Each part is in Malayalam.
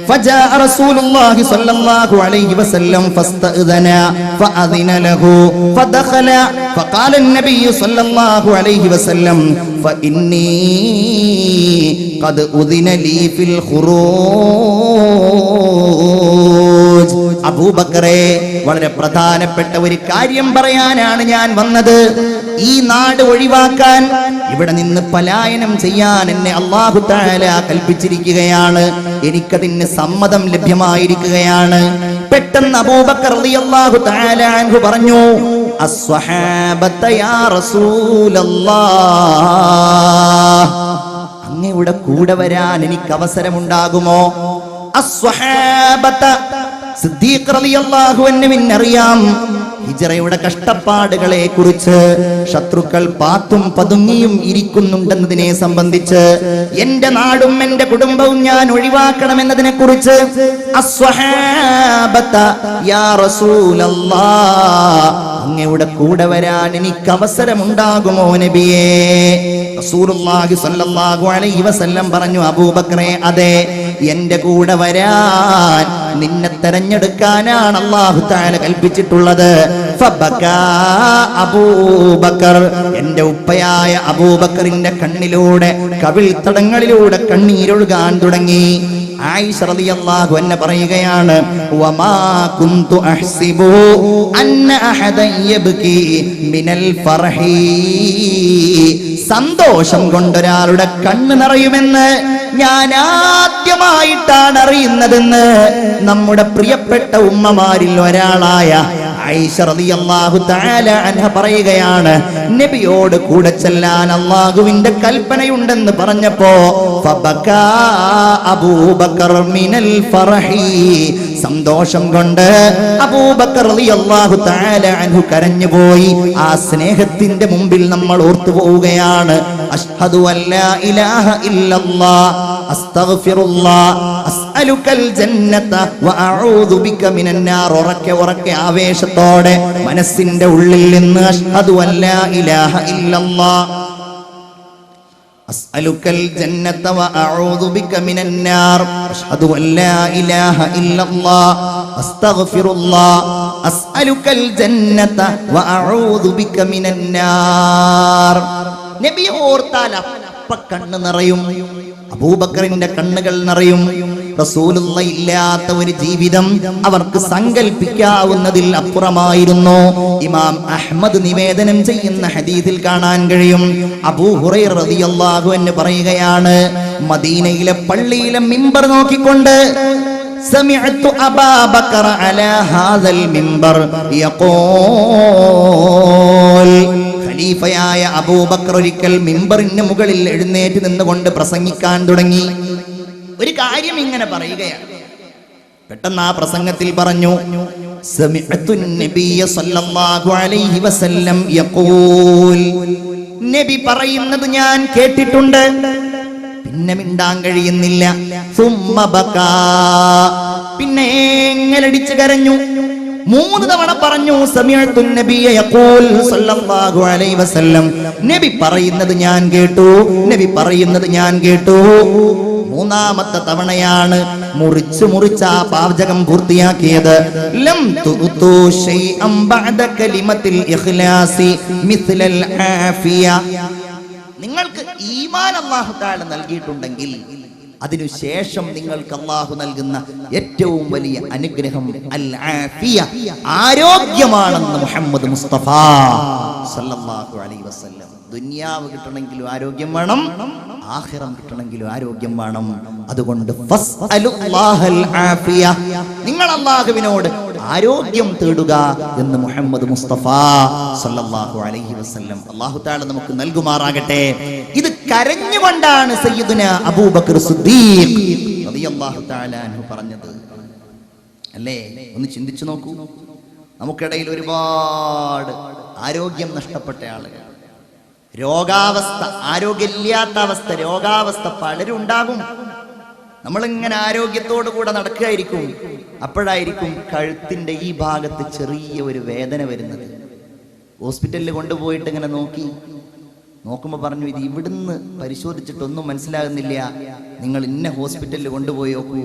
فجاء رسول الله صلى الله عليه وسلم فاستأذن فأذن له فدخل فقال النبي صلى الله عليه وسلم فإني قد أذن لي في الخروج. അബൂബക്കറെ, വളരെ പ്രധാനപ്പെട്ട ഒരു കാര്യം പറയാനാണ് ഞാൻ വന്നത്. ഈ നാട് ഒഴിവാക്കാൻ, ഇവിടെ നിന്ന് പലായനം ചെയ്യാൻ എന്നെ അല്ലാഹു തആല കൽപ്പിച്ചിരിക്കുകയാണ്. എനിക്കതിന് സമ്മതം ലഭ്യമായിരിക്കുകയാണ്. പെട്ടെന്ന് അബൂബക്കർ റളിയല്ലാഹു തആല അൻഹു പറഞ്ഞു, അസ്വഹാബത യാ റസൂലല്ലാഹ്, അങ്ങയുടെ കൂടെ വരാൻ എനിക്ക് അവസരമുണ്ടാകുമോ? അസ്വഹാബത, സിദ്ദീഖ് റളിയല്ലാഹു അൻഹുവിന് അറിയാം ഹിജ്റയുടെ കഷ്ടപ്പാടുകളെ കുറിച്ച്. ശത്രുക്കൾ പാത്തും പതുങ്ങിയും ഇരിക്കുന്നുണ്ടെന്നതിനെ സംബന്ധിച്ച്, എന്റെ നാടും എന്റെ കുടുംബവും ഞാൻ ഒഴിവാക്കണമെന്നതിനെ കുറിച്ച്. അസ്വഹാബത യാ റസൂലല്ലാഹ്, അങ്ങയുടെ കൂടെ വരാൻ എനിക്ക് അവസരമുണ്ടാകുമോ നബിയേ? റസൂലുള്ളാഹി സ്വല്ലല്ലാഹു അലൈഹി വസല്ലം പറഞ്ഞു, അബൂബക്കറെ, അതെ, എന്റെ കൂടെ വരാൻ, നിന്നെ തെരഞ്ഞെടുക്കാനാണ് അല്ലാഹു തആല കൽപ്പിച്ചിട്ടുള്ളത്. ഫബകാ അബൂബക്കർ, എന്റെ ഉപ്പയായ അബൂബക്കറിന്റെ കണ്ണിലൂടെ, കവിൾത്തടങ്ങളിലൂടെ കണ്ണീരൊഴുകാൻ തുടങ്ങി. ആയിഷ റളിയല്ലാഹു അൻഹ പറയുകയാണ്, വമാ കുന്തു അഹ്സിബു അന്ന അഹദൻ യബ്കി മിനൽ ഫർഹി, സന്തോഷം കൊണ്ടൊരാളുടെ കണ്ണ് നിറയുമെന്ന് ഞാൻ ആദ്യമായിട്ടാണ് അറിയുന്നതെന്ന് നമ്മുടെ പ്രിയപ്പെട്ട ഉമ്മമാരിൽ ഒരാളായ ആയിഷ റളിയല്ലാഹു തആല അൻഹ പറയുകയാണ്. നബിയോട് കൂടെ ചെല്ലാൻ അല്ലാഹുവിന്റെ കൽപ്പനയുണ്ടെന്ന് പറഞ്ഞപ്പോ ഫബകാ അബൂബക്കർ മിനൽ ഫർഹി, സന്തോഷം കൊണ്ട് അബൂബക്കർ റളിയല്ലാഹു തആല അൻഹു കരഞ്ഞുപോയി. ആ സ്നേഹത്തിന്റെ മുമ്പിൽ നമ്മൾ ഓർത്തു പോവുകയാണ്. അഷ്ഹദു അല്ലാ ഇലാഹ ഇല്ലല്ലാഹ് അസ്തഗ്ഫിറുല്ലാഹ് അസ്അലുകൽ ജന്നത വഅഊദു ബിക മിനൻ നാർ. ഉറക്കെ ആവേശത്തോടെ മനസ്സിന്റെ ഉള്ളിൽ നിന്ന് അഷ്ഹദു അല്ലാ ഇലാഹ ഇല്ലല്ലാഹ് അസ്അലുകൽ ജന്നത വഅഊദു ബിക മിനൻ നാർ അഷ്ഹദു അല്ലാ ഇലാഹ ഇല്ലല്ലാഹ് അസ്തഗ്ഫിറുല്ലാഹ് അസ്അലുകൽ ജന്നത വഅഊദു ബിക മിനൻ നാർ. നബി ഓർത്താൽ അപ്പ കണ്ണ് നിറയും, അബൂബക്കറിന്റെ കണ്ണുകൾ നിറയും. റസൂലുള്ള ഇല്ലാത്ത ഒരു ജീവിതം അവർക്ക് സങ്കല്പിക്കാവുന്നതിൽ അപ്പുറമായിരുന്നു. ഇമാം അഹ്മദ് നിവേദനം ചെയ്യുന്ന ഹദീസിൽ കാണാൻ കഴിയും, അബൂ ഹുറൈറ റളിയല്ലാഹു അൻഹു പറയുകയാണ്, മദീനയിലെ പള്ളിയിലെ മിമ്പർ നോക്കിക്കൊണ്ട് സമിഅതു അബൂബക്കർ അലാ ഹാദൽ മിമ്പർ യഖൂൽ, ഖലീഫയായ അബൂബക്കർ ഒരിക്കൽ മിമ്പറിന് മുകളിൽ എഴുന്നേറ്റ് നിന്നുകൊണ്ട് പ്രസംഗിക്കാൻ തുടങ്ങി. ഒരു കാര്യം ഇങ്ങനെ പറയുകയാണ്. പെട്ടെന്ന് ആ പ്രസംഗത്തിൽ പറഞ്ഞു, സമിഅതു നബിയ സല്ലല്ലാഹു അലൈഹി വസല്ലം യഖൂൽ, നബി പറയുന്നത് ഞാൻ കേട്ടിട്ടുണ്ട്. പിന്നെ മിണ്ടാൻ കഴിയുന്നില്ല. സുമ്മ ബകാ, പിന്നെ എങ്ങലടിച്ച് കരഞ്ഞു. 3 തവണ പറഞ്ഞു, സമിഅതു നബിയ യഖൂൽ സല്ലല്ലാഹു അലൈഹി വസല്ലം, നബി പറയുന്നത് ഞാൻ കേട്ടു, നബി പറയുന്നത് ഞാൻ കേട്ടു. 3ാമത്തെ തവണയാണ് മുറിച്ച് ആ പാചകം പൂർത്തിയാക്കിയത്. ലം തുതു ശൈഅൻ ബഅദ കലിമത്തിൽ ഇഖ്ലാസി മിസ്ലൽ ആഫിയ, നിങ്ങൾക്ക് ഈമാൻ അല്ലാഹു തആല നൽകിയിട്ടുണ്ടെങ്കിൽ അതിനുശേഷം നിങ്ങൾക്ക് അല്ലാഹു നൽകുന്ന ഏറ്റവും വലിയ അനുഗ്രഹം അൽ ആഫിയ, ആരോഗ്യമാണെന്ന് മുഹമ്മദ് മുസ്തഫ സല്ലല്ലാഹു അലൈഹി വസല്ലം. ദുനിയാവ് കിട്ടണമെങ്കിലും ആരോഗ്യം വേണം, ആഖിറം കിട്ടണമെങ്കിലും ആരോഗ്യം വേണം. അതുകൊണ്ട് ഫസ്അലുല്ലാഹൽ ആഫിയ, നിങ്ങൾ അല്ലാഹുവിനോട് ആരോഗ്യം തേടുക എന്ന് മുഹമ്മദ് മുസ്തഫ സല്ലല്ലാഹു അലൈഹി വസല്ലം. അല്ലാഹു തആല നമുക്ക് നൽകുമാറാകട്ടെ. ഇത് കരഞ്ഞുകൊണ്ടാണ് സയ്യിദുന അബൂബക്കർ സിദ്ദീഖ് റളിയല്ലാഹു തആല അൻഹു പറഞ്ഞത്. അല്ലേ, ഒന്ന് ചിന്തിച്ചു നോക്കൂ. നമുക്കിടയിൽ ഒരുപാട് ആരോഗ്യം നഷ്ടപ്പെട്ട ആളുകൾ, രോഗാവസ്ഥ, ആരോഗ്യമില്ലാത്ത അവസ്ഥ, രോഗാവസ്ഥ പലരും ഉണ്ടാകും. നമ്മളിങ്ങനെ ആരോഗ്യത്തോടു കൂടെ നടക്കുകയായിരിക്കും, അപ്പോഴായിരിക്കും കഴുത്തിന്റെ ഈ ഭാഗത്ത് ചെറിയ ഒരു വേദന വരുന്നത്. ഹോസ്പിറ്റലിൽ കൊണ്ടുപോയിട്ട് ഇങ്ങനെ നോക്കുമ്പോൾ പറഞ്ഞു, ഇത് ഇവിടുന്ന് പരിശോധിച്ചിട്ടൊന്നും മനസ്സിലാകുന്നില്ല, നിങ്ങൾ ഇന്ന ഹോസ്പിറ്റലിൽ കൊണ്ടുപോയി നോക്കൂ.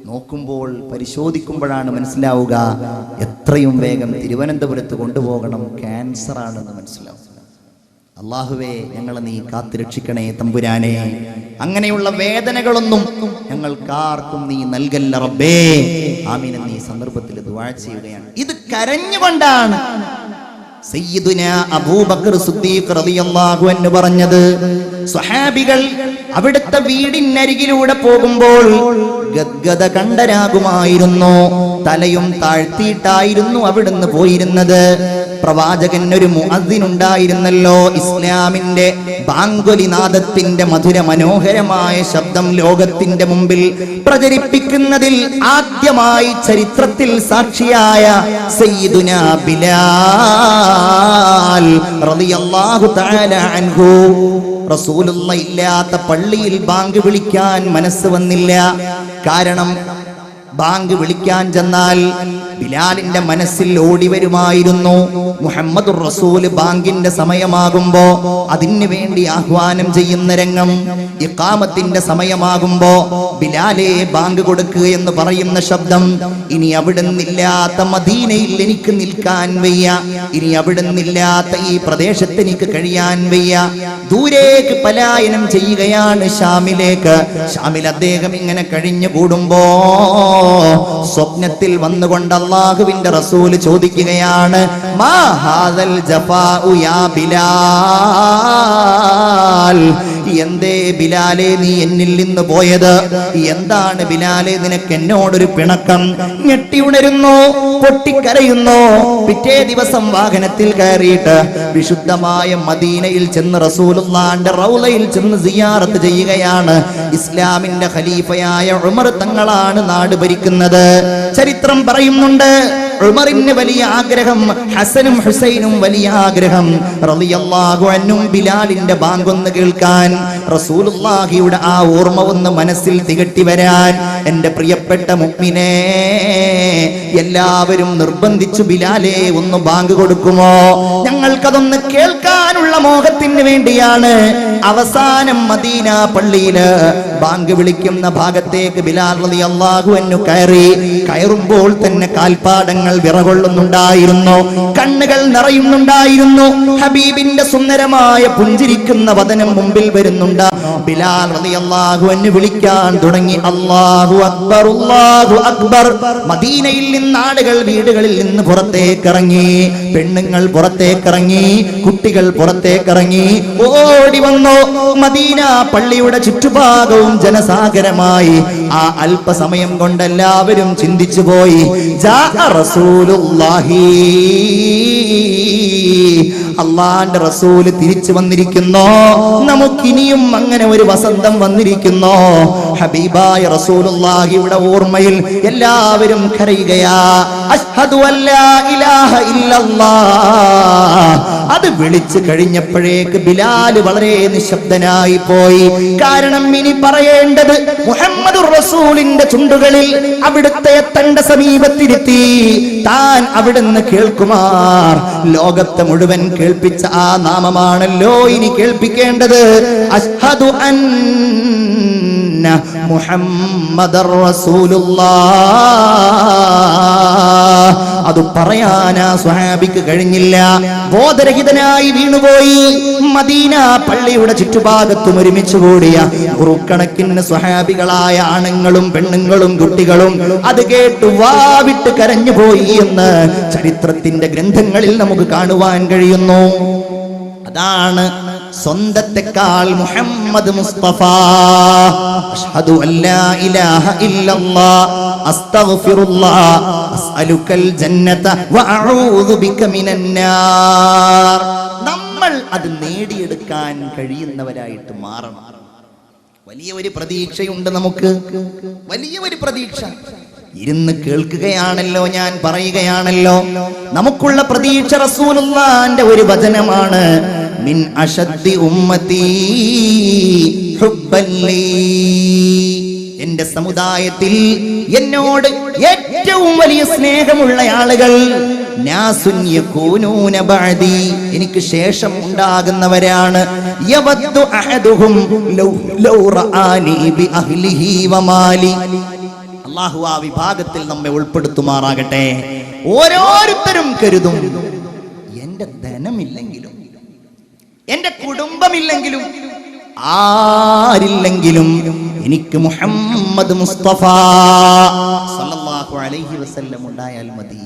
നോക്കുമ്പോൾ പരിശോധിക്കുമ്പോഴാണ് മനസ്സിലാവുക എത്രയും വേഗം തിരുവനന്തപുരത്ത് കൊണ്ടുപോകണം, ക്യാൻസർ ആണെന്ന് മനസ്സിലാവും. അല്ലാഹുവേ, ഞങ്ങളെ നീ കാത്തുരക്ഷിക്കണേ തമ്പുരാനെ. അങ്ങനെയുള്ള വേദനകളൊന്നും ഞങ്ങൾക്കാർക്കും നീ നൽകല്ല റബ്ബേ. ആമീൻ എന്ന് ഈ സന്ദർഭത്തിൽ ദുആ ചെയ്യുകയാണ്. ഇത് കരഞ്ഞുകൊണ്ടാണ് സയ്യിദുനാ അബൂബക്കർ സിദ്ദീഖ് റളിയല്ലാഹു അൻഹു പറഞ്ഞത്. സ്വഹാബികൾ അവിടുത്തെ വീടിനരികിലൂടെ പോകുമ്പോൾ ഗദ്ഗദ കണ്ടരാകുമായിരുന്നു. തലയും താഴ്ത്തിയിട്ടായിരുന്നു അവിടുന്ന് പോയിരുന്നത്. പ്രവാചകൻ ഒരു മുഅദ്ദിൻ ഉണ്ടായിരുന്നല്ലോ. ഇസ്ലാമിന്റെ ബാങ്കുലിനാദത്തിന്റെ മധുര മനോഹരമായ ശബ്ദം ലോകത്തിന്റെ മുമ്പിൽ പ്രചരിപ്പിക്കുന്നതിൽ ആദ്യമായി ചരിത്രത്തിൽ സാക്ഷിയായ സയ്യിദുനാ ബിലാൽ റളിയല്ലാഹു തആല അൻഹു. റസൂലുള്ളാഹി ഇല്ലാത്ത പള്ളിയിൽ ബാങ്ക് വിളിക്കാൻ മനസ്സ് വന്നില്ല. കാരണം ബാങ്ക് വിളിക്കാൻ ചെന്നാൽ ബിലാലിന്റെ മനസ്സിൽ ഓടി വരുമായിരുന്നു മുഹമ്മദുർ റസൂൽ ബാങ്കിന്റെ സമയമാകുമ്പോ അതിനു വേണ്ടി ആഹ്വാനം ചെയ്യുന്ന രംഗം. ഇഖാമത്തിന്റെ സമയമാകുമ്പോ ബിലാലെ ബാങ്ക് കൊടുക്കുക എന്ന് പറയുന്ന ശബ്ദം. ഇനി അവിടുന്നില്ലാത്ത മദീനയിൽ എനിക്ക് നിൽക്കാൻ വയ്യ, ഇനി അവിടുന്നില്ലാത്ത ഈ പ്രദേശത്ത് എനിക്ക് കഴിയാൻ വയ്യ. ദൂരേക്ക് പലായനം ചെയ്യുകയാണ് ഷാമിലേക്ക്. ഷാമിൽ അദ്ദേഹം ഇങ്ങനെ കഴിഞ്ഞു കൂടുമ്പോ സ്വപ്നത്തിൽ വന്നുകൊണ്ട് അല്ലാഹുവിന്റെ റസൂല് ചോദിക്കുകയാണ്, മാ ഹാദൽ ജഫാഉ യാ ബിലാൽ, എന്തേ ബിലാലെ നീ എന്നിൽ നിന്ന് പോയത്? എന്താണ് ബിലാലെ നിനക്ക് എന്നോടൊരു പിണക്കം? ഞെട്ടി ഉണരുന്നു, പൊട്ടിക്കരയുന്നു. പിറ്റേ ദിവസം വാഹനത്തിൽ കയറിയിട്ട് വിശുദ്ധമായ മദീനയിൽ ചെന്ന് റസൂലുള്ളാഹിന്റെ റൗളയിൽ ചെന്ന് സിയാറത്ത് ചെയ്യുകയാണ്. ഇസ്ലാമിന്റെ ഖലീഫയായ ഉമർ തങ്ങളാണ് നാട് ഭരിക്കുന്നത്. ചരിത്രം പറയുന്നുണ്ട് ഉമറിന് വലിയ ആഗ്രഹം, ഹസനും ഹുസൈനും വലിയ ആഗ്രഹം. റളിയല്ലാഹു അൻഹും ബിലാലിന്റെ ബാങ്ക് ഒന്ന് കേൾക്കാൻ, റസൂലുള്ളാഹിയുടെ ആ ഓർമ്മ ഒന്ന് മനസ്സിൽ തികട്ടി വരാൻ. എന്റെ പ്രിയപ്പെട്ട മുഅ്മിനേ, എല്ലാവരും നിർബന്ധിച്ചു, ബിലാലെ ഒന്ന് ബാങ്ക് കൊടുക്കുമോ? ഞങ്ങൾക്കതൊന്ന് കേൾക്കാനുള്ള മോഹത്തിന് വേണ്ടിയാണ്. അവസാനം മദീന പള്ളിയില് ബാങ്ക് വിളിക്കുന്ന ഭാഗത്തേക്ക് ബിലാൽ റളിയല്ലാഹു അൻഹു കയറുമ്പോൾ തന്നെ കാൽപ്പാടങ്ങൾ വിറകൊള്ളുന്നുണ്ടായിരുന്നു, കണ്ണുകൾ നിറയുന്നുണ്ടായിരുന്നു. ഹബീബിന്റെ സുന്ദരമായ പുഞ്ചിരിക്കുന്ന വദനം മുമ്പിൽ വരുന്നുണ്ട്. ബിലാൽ റളിയല്ലാഹു അൻഹു വിളിക്കാൻ തുടങ്ങി, അല്ലാഹു അക്ബർ, അല്ലാഹു അക്ബർ. മദീനയിൽ നിന്ന് ആളുകൾ വീടുകളിൽ നിന്ന് പുറത്തേക്കിറങ്ങി, പെണ്ണുങ്ങൾ പുറത്തേക്കിറങ്ങി, കുട്ടികൾ പുറത്തേക്കിറങ്ങി, ഓടി വന്നു. മദീന പള്ളിയുടെ ചുറ്റുഭാഗവും ജനസാഗരമായി. ആ അല്പസമയം കൊണ്ട് എല്ലാവരും ചിന്തിച്ചു പോയി, അള്ളാന്റെ റസൂല് തിരിച്ചു വന്നിരിക്കുന്നു, നമുക്കിനിയും അങ്ങനെ ഒരു വസന്തം വന്നിരിക്കുന്നു. ഹബീബായ റസൂലുള്ളാഹിയുടെ ഓർമ്മയിൽ എല്ലാവരും കരയുകയാ. അശ്ഹദു അല്ലാ ഇലാഹ ഇല്ലല്ലാഹ്. അത് വിളിച്ചു കഴിഞ്ഞപ്പോഴേക്ക് ബിലാൽ വളരെ നിശബ്ദനായി പോയി. കാരണം ഇനി പറയേണ്ടത് മുഹമ്മദുർ റസൂലിന്റെ ചുണ്ടുകളിൽ അവിടുത്തെ തന്റെ സമീപത്തിരുത്തി താൻ അവിടുന്ന് കേൾക്കുമാർ ലോകത്തെ മുഴുവൻ കേൾപ്പിച്ച ആ നാമമാണല്ലോ ഇനി കേൾപ്പിക്കേണ്ടത്. അശ്ഹദു അന്ന മുഹമ്മദർ റസൂലുള്ളാഹ്. അത് പറയാനാ സ്വഹാബിക്ക് കഴിഞ്ഞില്ല. ബോധരഹിതനായി വീണുപോയി. മദീന പള്ളിയുടെ ചുറ്റുഭാഗത്തും ഒരുമിച്ച് കൂടിയ നൂറുകണക്കിന് സ്വഹാബികളായ ആണുങ്ങളും പെണ്ണുങ്ങളും കുട്ടികളും അത് കേട്ട് വാവിട്ട് കരഞ്ഞുപോയി എന്ന് ചരിത്രത്തിന്റെ ഗ്രന്ഥങ്ങളിൽ നമുക്ക് കാണുവാൻ കഴിയുന്നു. അതാണ് സ്വന്തത്തെക്കാൾ മുഹമ്മദ് മുസ്തഫ. അഷ്ഹദു അല്ലാ ഇലാഹ ഇല്ലല്ലാഹ് അസ്തഗ്ഫിറുല്ലാഹ് അസ്അലുക്കൽ ജന്നത വഅഊദു ബിക മിനന്നാർ. നമ്മൾ അത് നേടിയെടുക്കാൻ കഴിയുന്നവരായിട്ട് മാറണം. വലിയ ഒരു പ്രതീക്ഷയുണ്ട് നമുക്ക്, വലിയ ഒരു പ്രതീക്ഷ. ഇരുന്ന് കേൾക്കുകയാണല്ലോ, ഞാൻ പറയുകയാണല്ലോ. നമുക്കുള്ള പ്രതീക്ഷ റസൂലുള്ളാഹിന്റെ ഒരു വചനമാണ്, മിൻ അശദ്ദി ഉമ്മത്തി ഹുബ്ബൻ ലീ. എന്റെ സമുദായത്തിൽ എന്നോട് ഏറ്റവും വലിയ സ്നേഹമുള്ള ആളുകൾ നാസുൻ യകൂനൂന ബഅദി, എനിക്ക് ശേഷം ഉണ്ടാകുന്നവരാണ്. യവദ്ദു അഹദുഹും ലൗ റആനി ബി അഹ്ലിഹി വമാലി. അള്ളാഹു ആ വിഭാഗത്തിൽ നമ്മെ ഉൾപ്പെടുത്തുമാറാകട്ടെ. ഓരോരുത്തരും കരുതും, എന്റെ ധനമില്ലെങ്കിലും, എന്റെ കുടുംബമില്ലെങ്കിലും, ആരില്ലെങ്കിലും എനിക്ക് മുഹമ്മദ് മുസ്തഫ സല്ലല്ലാഹു അലൈഹി വസല്ലം ഉണ്ടായാൽ മതി.